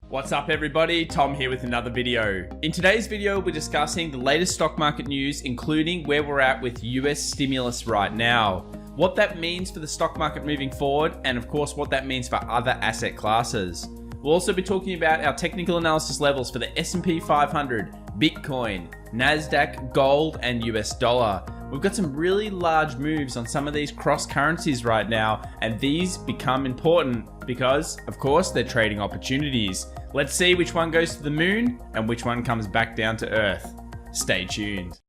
What's up everybody, Tom here with another video. In today's video, we're discussing the latest stock market news, including where we're at with US stimulus right now, what that means for the stock market moving forward, and of course what that means for other asset classes. We'll also be talking about our technical analysis levels for the S&P 500, Bitcoin, Nasdaq, gold, and US dollar. We've got some really large moves on some of these cross currencies right now, and these become important because, of course, they're trading opportunities. Let's see which one goes to the moon and which one comes back down to earth. Stay tuned.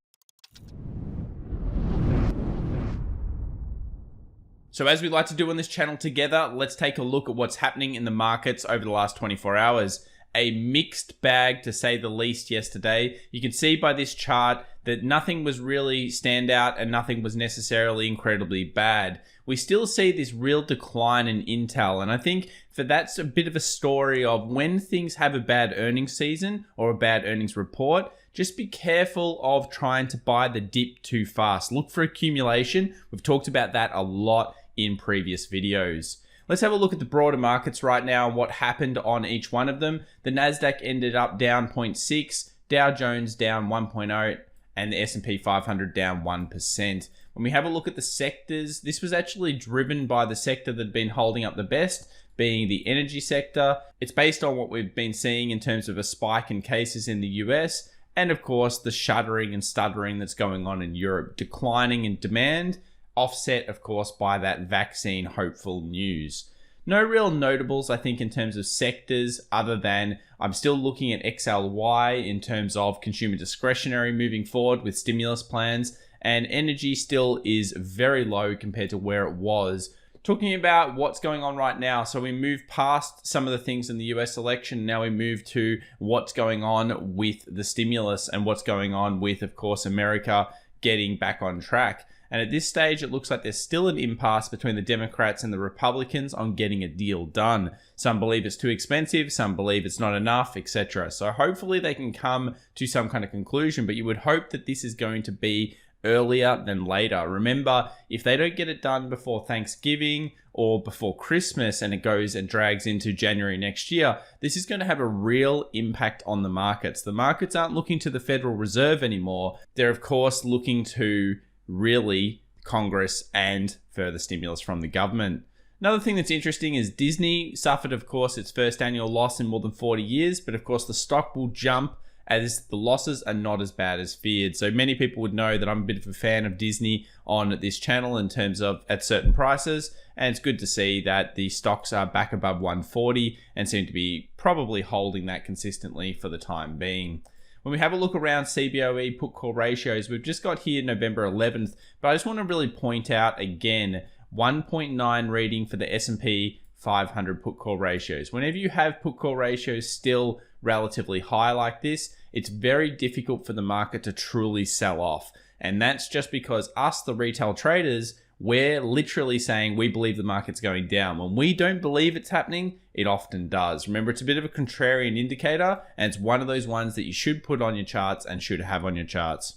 So as we like to do on this channel together, let's take a look at what's happening in the markets over the last 24 hours. A mixed bag to say the least yesterday. You can see by this chart that nothing was really standout and nothing was necessarily incredibly bad. We still see this real decline in Intel, and I think that's a bit of a story of when things have a bad earnings season or a bad earnings report, just be careful of trying to buy the dip too fast. Look for accumulation. We've talked about that a lot in previous videos. Let's have a look at the broader markets right now and what happened on each one of them. The Nasdaq ended up down 0.6, Dow Jones down 1.0, and the S&P 500 down 1%. When we have a look at the sectors, this was actually driven by the sector that had been holding up the best, being the energy sector. It's based on what we've been seeing in terms of a spike in cases in the US, and of course the shuddering and stuttering that's going on in Europe, declining in demand, offset, of course, by that vaccine hopeful news. No real notables, I think, in terms of sectors, other than I'm still looking at XLY in terms of consumer discretionary moving forward with stimulus plans, and energy still is very low compared to where it was. Talking about what's going on right now, so we move past some of the things in the US election, now we move to what's going on with the stimulus and what's going on with, of course, America getting back on track. And at this stage, it looks like there's still an impasse between the Democrats and the Republicans on getting a deal done. Some believe it's too expensive, some believe it's not enough, etc. So hopefully they can come to some kind of conclusion, but you would hope that this is going to be earlier than later. Remember, if they don't get it done before Thanksgiving or before Christmas and it goes and drags into January next year, this is going to have a real impact on the markets. The markets aren't looking to the Federal Reserve anymore. They're, of course, looking to really Congress and further stimulus from the government. Another thing that's interesting is Disney suffered, of course, its first annual loss in more than 40 years, but of course the stock will jump as the losses are not as bad as feared. So many people would know that I'm a bit of a fan of Disney on this channel in terms of at certain prices, and it's good to see that the stocks are back above 140 and seem to be probably holding that consistently for the time being. When we have a look around CBOE put call ratios, we've just got here November 11th, but I just want to really point out again, 1.9 reading for the S&P 500 put call ratios. Whenever you have put call ratios still relatively high like this, it's very difficult for the market to truly sell off. And that's just because us, the retail traders, we're literally saying we believe the market's going down. When we don't believe it's happening, it often does. Remember, it's a bit of a contrarian indicator, and it's one of those ones that you should put on your charts and should have on your charts.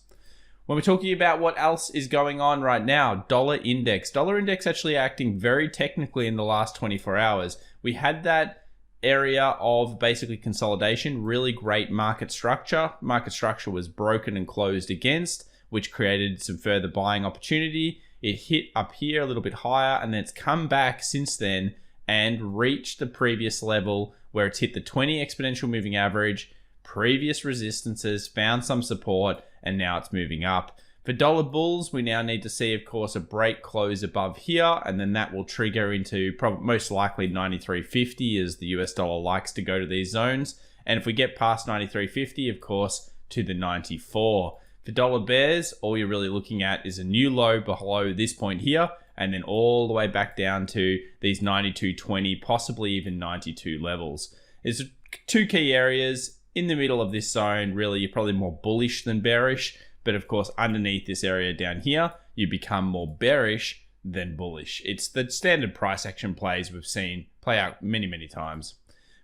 When we're talking about what else is going on right now, dollar index. Dollar index actually acting very technically in the last 24 hours. We had that area of basically consolidation, really great market structure. Market structure was broken and closed against, which created some further buying opportunity. It hit up here a little bit higher, and then it's come back since then and reached the previous level where it's hit the 20 exponential moving average, previous resistances, found some support, and now it's moving up. For dollar bulls, we now need to see, of course, a break close above here, and then that will trigger into most likely 93.50 as the US dollar likes to go to these zones. And if we get past 93.50, of course, to the 94. For dollar bears, all you're really looking at is a new low below this point here, and then all the way back down to these 92.20, possibly even 92 levels. There's two key areas in the middle of this zone. Really, you're probably more bullish than bearish, but of course, underneath this area down here, you become more bearish than bullish. It's the standard price action plays we've seen play out many, many times.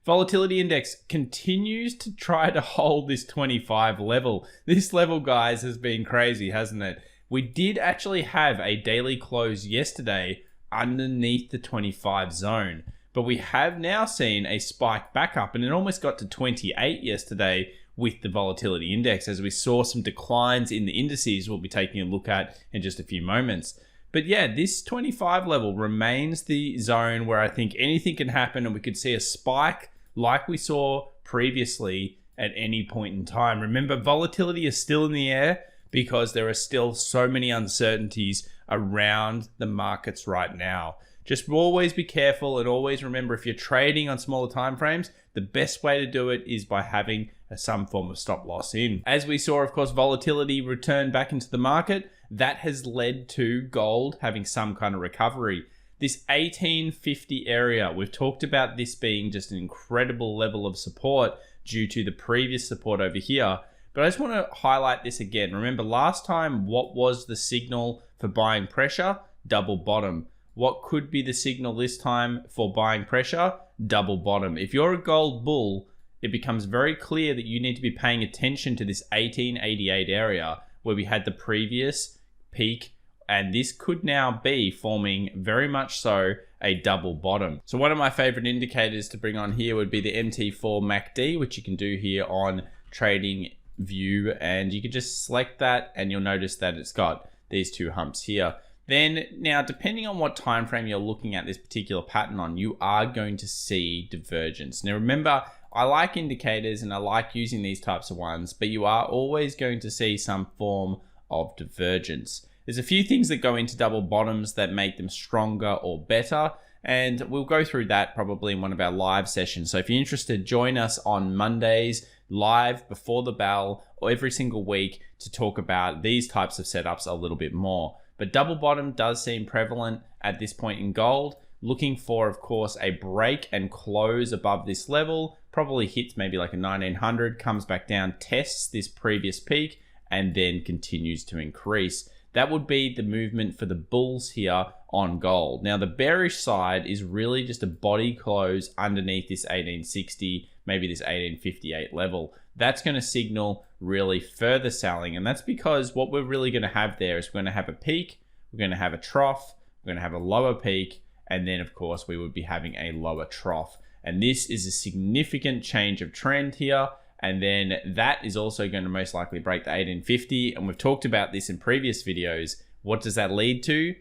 Volatility index continues to try to hold this 25 level. This level, guys, has been crazy, hasn't it? We did actually have a daily close yesterday underneath the 25 zone. But But we have now seen a spike back up, and it almost got to 28 yesterday with the volatility index, as we saw some declines in the indices we'll be taking a look at in just a few moments. But yeah, this 25 level remains the zone where I think anything can happen, and we could see a spike like we saw previously at any point in time. Remember, volatility is still in the air because there are still so many uncertainties around the markets right now. Just always be careful, and always remember, if you're trading on smaller time frames, the best way to do it is by having some form of stop loss in. As we saw, of course, volatility return back into the market. That has led to gold having some kind of recovery. This 1850 area, we've talked about this being just an incredible level of support due to the previous support over here. But I just want to highlight this again. Remember, last time, what was the signal for buying pressure? Double bottom. What could be the signal this time for buying pressure? Double bottom. If you're a gold bull, it becomes very clear that you need to be paying attention to this 1888 area where we had the previous peak, and this could now be forming very much so a double bottom. So one of my favorite indicators to bring on here would be the MT4 MACD, which you can do here on Trading View, and you can just select that and you'll notice that it's got these two humps here. Then now, depending on what time frame you're looking at this particular pattern on, you are going to see divergence. Now remember, I like indicators and I like using these types of ones, but you are always going to see some form of divergence. There's a few things that go into double bottoms that make them stronger or better, and we'll go through that probably in one of our live sessions. So if you're interested, join us on Mondays live before the bell or every single week to talk about these types of setups a little bit more. But double bottom does seem prevalent at this point in gold. Looking for, of course, a break and close above this level, probably hits maybe like a 1900, comes back down, tests this previous peak, and then continues to increase. That would be the movement for the bulls here on gold. Now, the bearish side is really just a body close underneath this 1860, maybe this 1858 level. That's going to signal really further selling, and that's because what we're really going to have there is we're going to have a peak, we're going to have a trough, we're going to have a lower peak, and then of course we would be having a lower trough. And this is a significant change of trend here, and then that is also going to most likely break the 1850, and we've talked about this in previous videos. What does that lead to?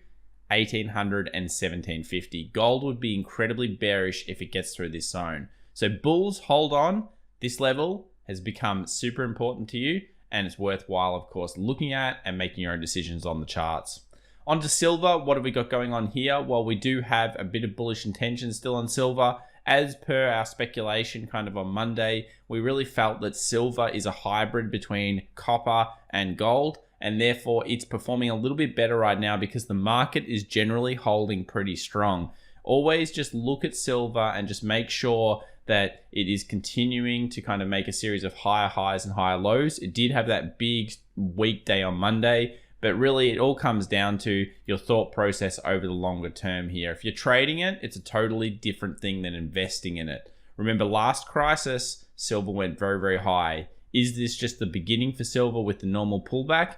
1800 and 1750. Gold would be incredibly bearish if it gets through this zone. So bulls, hold on. This level has become super important to you, and it's worthwhile, of course, looking at and making your own decisions on the charts. On to silver. What have we got going on here? Well, we do have a bit of bullish intention still on silver. As per our speculation kind of on Monday, we really felt that silver is a hybrid between copper and gold, and therefore it's performing a little bit better right now because the market is generally holding pretty strong. Always just look at silver and just make sure that it is continuing to kind of make a series of higher highs and higher lows. It did have that big weak day on Monday, but really it all comes down to your thought process over the longer term here. If you're trading it, it's a totally different thing than investing in it. Remember, last crisis, silver went very, very high. Is this just the beginning for silver with the normal pullback?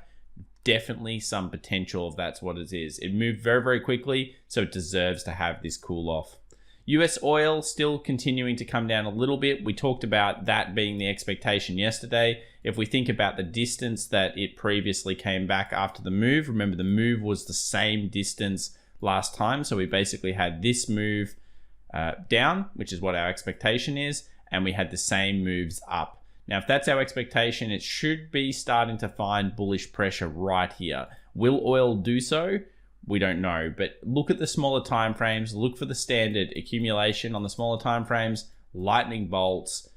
Definitely some potential if that's what it is. It moved very, very quickly, so it deserves to have this cool off. US oil still continuing to come down a little bit. We talked about that being the expectation yesterday. If we think about the distance that it previously came back after the move, remember the move was the same distance last time. So we basically had this move down, which is what our expectation is, and we had the same moves up. Now, if that's our expectation, it should be starting to find bullish pressure right here. Will oil do so? We don't know, but look at the smaller time frames, look for the standard accumulation on the smaller time frames, lightning bolts,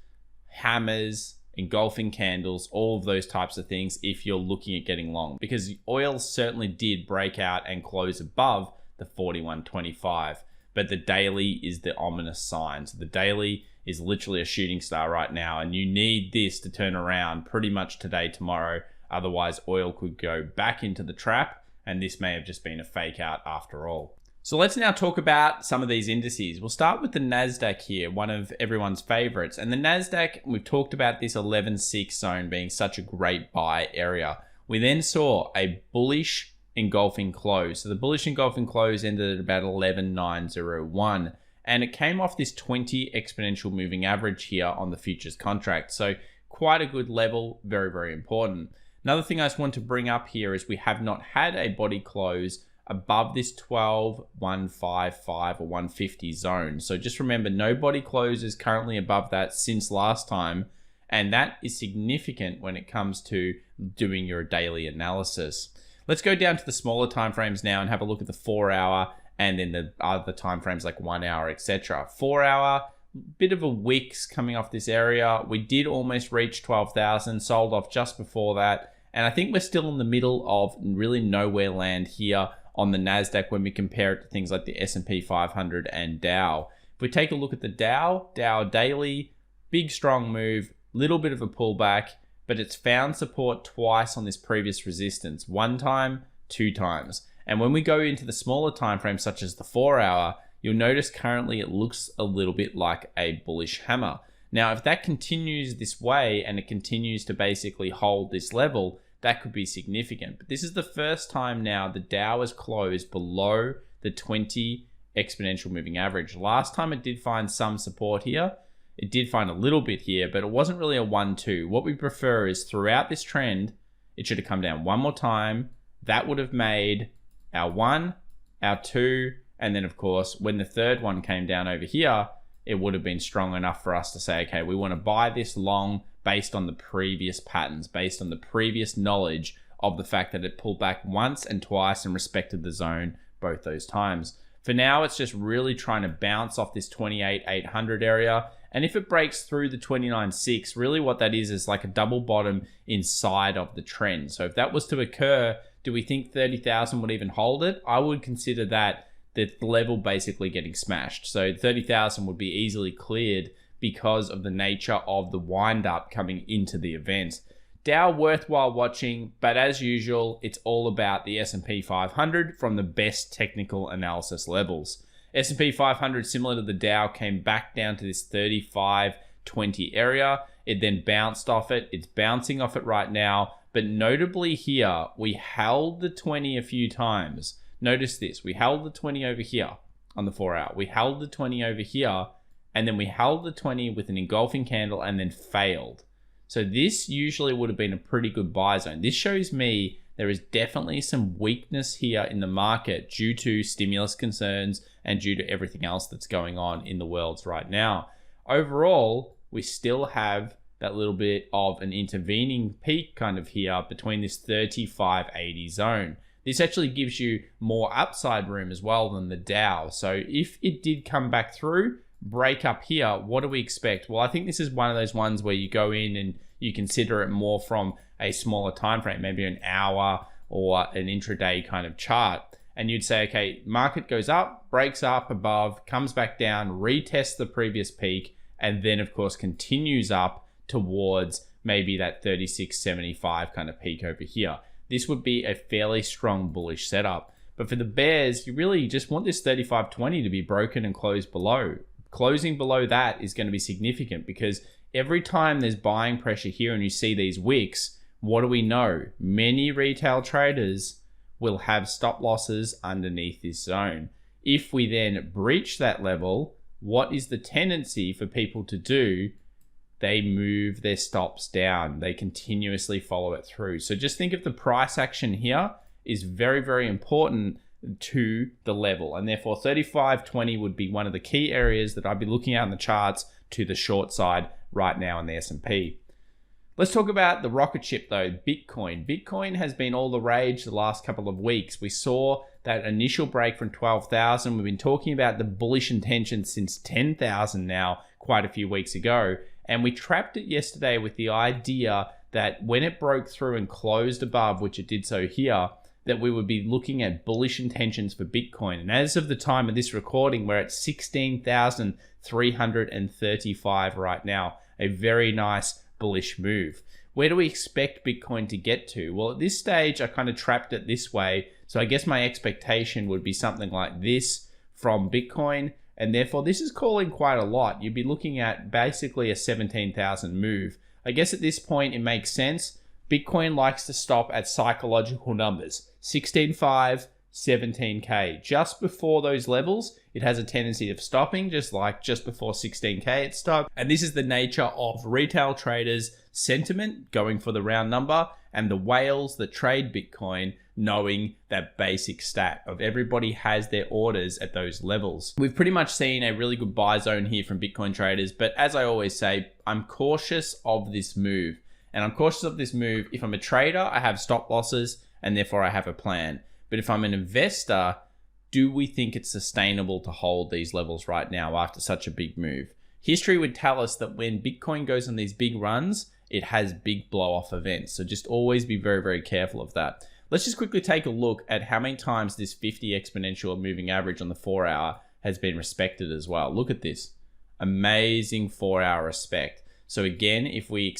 hammers, engulfing candles, all of those types of things if you're looking at getting long, because oil certainly did break out and close above the 41.25, but the daily is the ominous sign. So the daily is literally a shooting star right now, and you need this to turn around pretty much today, tomorrow. Otherwise, oil could go back into the trap, and this may have just been a fake out after all. So let's now talk about some of these indices. We'll start with the Nasdaq here, one of everyone's favorites. And the Nasdaq, we've talked about this 11.6 zone being such a great buy area. We then saw a bullish engulfing close. So the bullish engulfing close ended at about 11.901. and it came off this 20 exponential moving average here on the futures contract. So quite a good level, very, very important. Another thing I just want to bring up here is we have not had a body close above this 12,155 or 150 zone. So just remember, no body close is currently above that since last time. And that is significant when it comes to doing your daily analysis. Let's go down to the smaller timeframes now and have a look at the 4 hour and then the other timeframes like 1 hour, etc. 4 hour, bit of a wicks coming off this area. We did almost reach 12,000, sold off just before that. And I think we're still in the middle of really nowhere land here on the Nasdaq when we compare it to things like the S&P 500 and Dow. If we take a look at the Dow daily, big strong move, little bit of a pullback, but it's found support twice on this previous resistance, 1 time, 2 times. And when we go into the smaller time frames, such as the 4 hour, you'll notice currently it looks a little bit like a bullish hammer. Now, if that continues this way and it continues to basically hold this level, that could be significant. But this is the first time now the Dow has closed below the 20 exponential moving average. Last time it did find some support here. It did find a little bit here, but it wasn't really a 1-2. What we prefer is throughout this trend, it should have come down one more time. That would have made our 1, our 2, and then of course, when the third one came down over here, it would have been strong enough for us to say, okay, we want to buy this long based on the previous patterns, based on the previous knowledge of the fact that it pulled back once and twice and respected the zone both those times. For now, it's just really trying to bounce off this 28,800 area. And if it breaks through the 29.6, really what that is like a double bottom inside of the trend. So if that was to occur, do we think 30,000 would even hold it? I would consider that the level basically getting smashed. So 30,000 would be easily cleared because of the nature of the wind up coming into the event. Dow worthwhile watching, but as usual, it's all about the S&P 500 from the best technical analysis levels. S&P 500, similar to the Dow, came back down to this 35.20 area. It then bounced off it. It's bouncing off it right now. But notably here, we held the 20 a few times. Notice this. We held the 20 over here on the 4 hour. We held the 20 over here. And then we held the 20 with an engulfing candle and then failed. So this usually would have been a pretty good buy zone. This shows me there is definitely some weakness here in the market due to stimulus concerns and due to everything else that's going on in the world right now. Overall, we still have that little bit of an intervening peak kind of here between this 35.80 zone. This actually gives you more upside room as well than the Dow. So if it did come back through, break up here, what do we expect? Well, I think this is one of those ones where you go in and you consider it more from a smaller time frame, maybe an hour or an intraday kind of chart. And you'd say, okay, market goes up, breaks up above, comes back down, retests the previous peak, and then of course continues up towards maybe that 36.75 kind of peak over here. This would be a fairly strong bullish setup. But for the bears, you really just want this 35.20 to be broken and closed below. Closing below that is going to be significant because every time there's buying pressure here and you see these wicks, what do we know? Many retail traders will have stop losses underneath this zone. If we then breach that level, what is the tendency for people to do? They move their stops down. They continuously follow it through. So just think of the price action here is very, very important to the level, and therefore 35.20 would be one of the key areas that I'd be looking at in the charts to the short side right now in the S&P. Let's talk about the rocket ship though, Bitcoin. Bitcoin has been all the rage the last couple of weeks. We saw that initial break from 12,000. We've been talking about the bullish intention since 10,000 now, quite a few weeks ago, and we trapped it yesterday with the idea that when it broke through and closed above, which it did so here, that we would be looking at bullish intentions for Bitcoin. And as of the time of this recording, we're at 16,335 right now. A very nice bullish move. Where do we expect Bitcoin to get to? Well, at this stage, I kind of trapped it this way. So I guess my expectation would be something like this from Bitcoin. And therefore, this is calling quite a lot. You'd be looking at basically a 17,000 move. I guess at this point, it makes sense. Bitcoin likes to stop at psychological numbers. 16.5, 17K. Just before those levels, it has a tendency of stopping, just like just before 16K it stopped. And this is the nature of retail traders' sentiment, going for the round number, and the whales that trade Bitcoin knowing that basic stat of everybody has their orders at those levels. We've pretty much seen a really good buy zone here from Bitcoin traders, but as I always say, I'm cautious of this move. And I'm cautious of this move. If I'm a trader, I have stop losses and therefore I have a plan. But if I'm an investor, do we think it's sustainable to hold these levels right now after such a big move? History would tell us that when Bitcoin goes on these big runs, it has big blow-off events. So just always be very, very careful of that. Let's just quickly take a look at how many times this 50 exponential moving average on the 4-hour has been respected as well. Look at this. Amazing 4-hour respect. So again, if we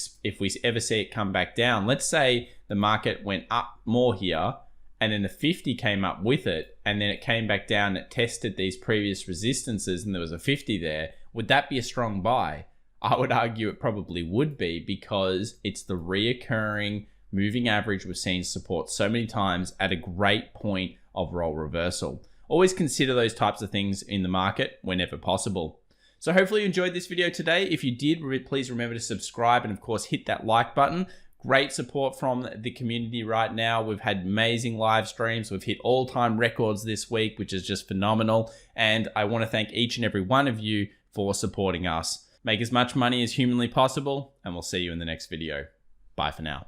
ever see it come back down, let's say the market went up more here, and then the 50 came up with it, and then it came back down, it tested these previous resistances, and there was a 50 there, would that be a strong buy? I would argue it probably would be, because it's the reoccurring moving average we've seen support so many times at a great point of role reversal. Always consider those types of things in the market whenever possible. So hopefully you enjoyed this video today. If you did, please remember to subscribe and of course hit that like button. Great support from the community right now. We've had amazing live streams. We've hit all-time records this week, which is just phenomenal. And I want to thank each and every one of you for supporting us. Make as much money as humanly possible, and we'll see you in the next video. Bye for now.